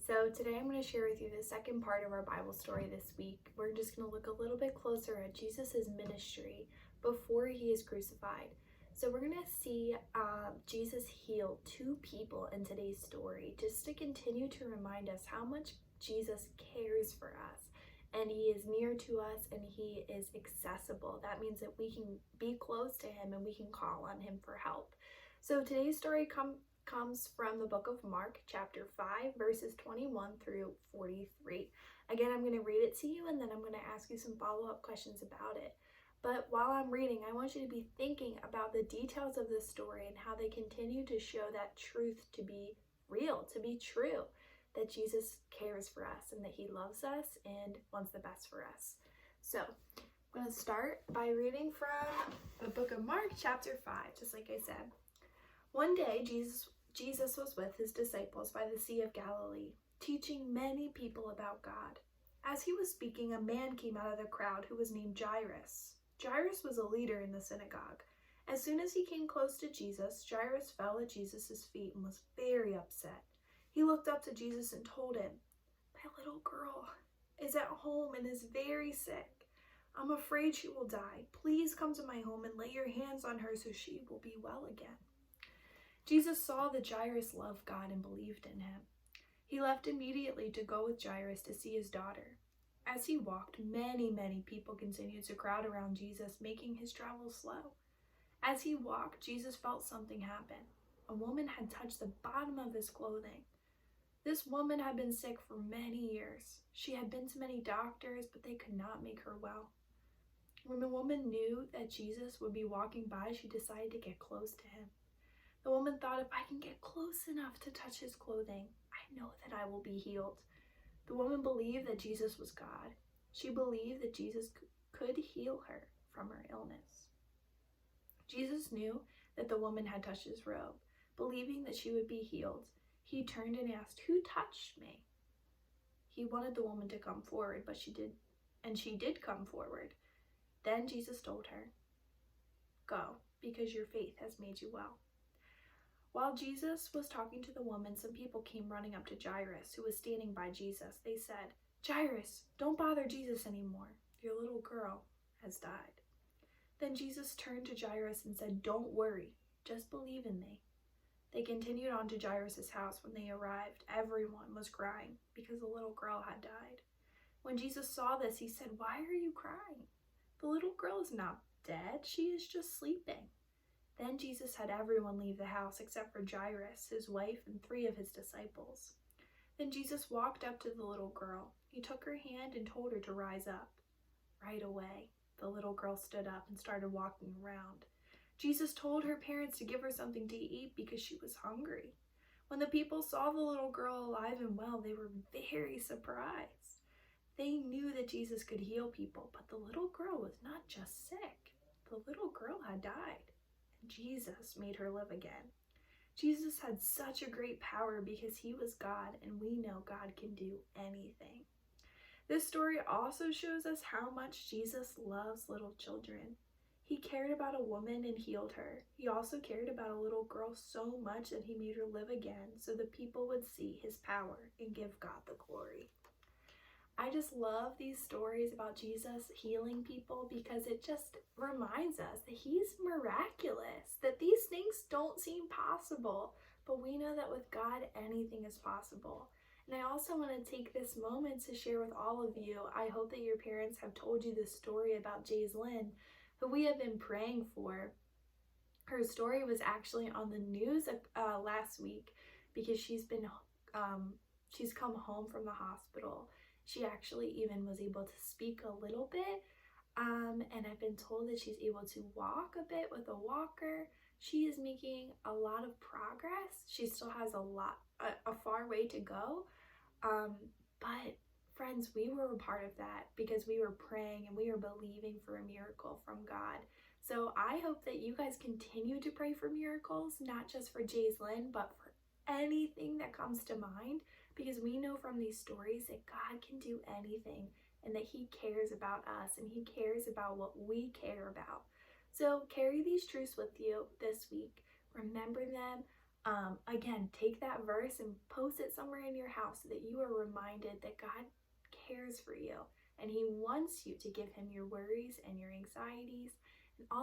So today I'm going to share with you the second part of our Bible story this week. We're just going to look a little bit closer at Jesus' ministry before he is crucified. So we're going to see Jesus heal two people in today's story, just to continue to remind us how much Jesus cares for us. And he is near to us and he is accessible. That means that we can be close to him and we can call on him for help. So today's story comes from the book of Mark, chapter 5, verses 21 through 43. Again, I'm going to read it to you and then I'm going to ask you some follow-up questions about it. But while I'm reading, I want you to be thinking about the details of this story and how they continue to show that truth to be real, to be true, that Jesus cares for us and that he loves us and wants the best for us. So I'm going to start by reading from the book of Mark, chapter 5, just like I said. One day, Jesus was with his disciples by the Sea of Galilee, teaching many people about God. As he was speaking, a man came out of the crowd who was named Jairus. Jairus was a leader in the synagogue. As soon as he came close to Jesus, Jairus fell at Jesus' feet and was very upset. He looked up to Jesus and told him, "My little girl is at home and is very sick. I'm afraid she will die. Please come to my home and lay your hands on her so she will be well again." Jesus saw that Jairus loved God and believed in him. He left immediately to go with Jairus to see his daughter. As he walked, many people continued to crowd around Jesus, making his travels slow. As he walked, Jesus felt something happen. A woman had touched the bottom of his clothing. This woman had been sick for many years. She had been to many doctors, but they could not make her well. When the woman knew that Jesus would be walking by, she decided to get close to him. The woman thought, if I can get close enough to touch his clothing, I know that I will be healed. The woman believed that Jesus was God. She believed that Jesus could heal her from her illness. Jesus knew that the woman had touched his robe. Believing that she would be healed, he turned and asked, "Who touched me?" He wanted the woman to come forward, but she did come forward. Then Jesus told her, "Go, because your faith has made you well." While Jesus was talking to the woman, some people came running up to Jairus, who was standing by Jesus. They said, "Jairus, don't bother Jesus anymore. Your little girl has died." Then Jesus turned to Jairus and said, "Don't worry, just believe in me." They continued on to Jairus' house. When they arrived, everyone was crying because the little girl had died. When Jesus saw this, he said, "Why are you crying? The little girl is not dead. She is just sleeping." Then Jesus had everyone leave the house except for Jairus, his wife, and 3 of his disciples. Then Jesus walked up to the little girl. He took her hand and told her to rise up. Right away, the little girl stood up and started walking around. Jesus told her parents to give her something to eat because she was hungry. When the people saw the little girl alive and well, they were very surprised. They knew that Jesus could heal people, but the little girl was not just sick. The little girl had died. Jesus made her live again. Jesus had such a great power because he was God, and we know God can do anything. This story also shows us how much Jesus loves little children. He cared about a woman and healed her. He also cared about a little girl so much that he made her live again so the people would see his power and give God the glory. I just love these stories about Jesus healing people because it just reminds us that he's miraculous, that these things don't seem possible, but we know that with God, anything is possible. And I also want to take this moment to share with all of you. I hope that your parents have told you this story about Jayslyn, who we have been praying for. Her story was actually on the news last week because she's come home from the hospital. She actually even was able to speak a little bit, and I've been told that she's able to walk a bit with a walker. She is making a lot of progress. She still has a far way to go, but friends, we were a part of that because we were praying and we were believing for a miracle from God. So I hope that you guys continue to pray for miracles, not just for Jayslyn, but for anything that comes to mind, because we know from these stories that God can do anything and that he cares about us and he cares about what we care about. So carry these truths with you this week. Remember them, Again, take that verse and post it somewhere in your house so that you are reminded that God cares for you and he wants you to give him your worries and your anxieties and all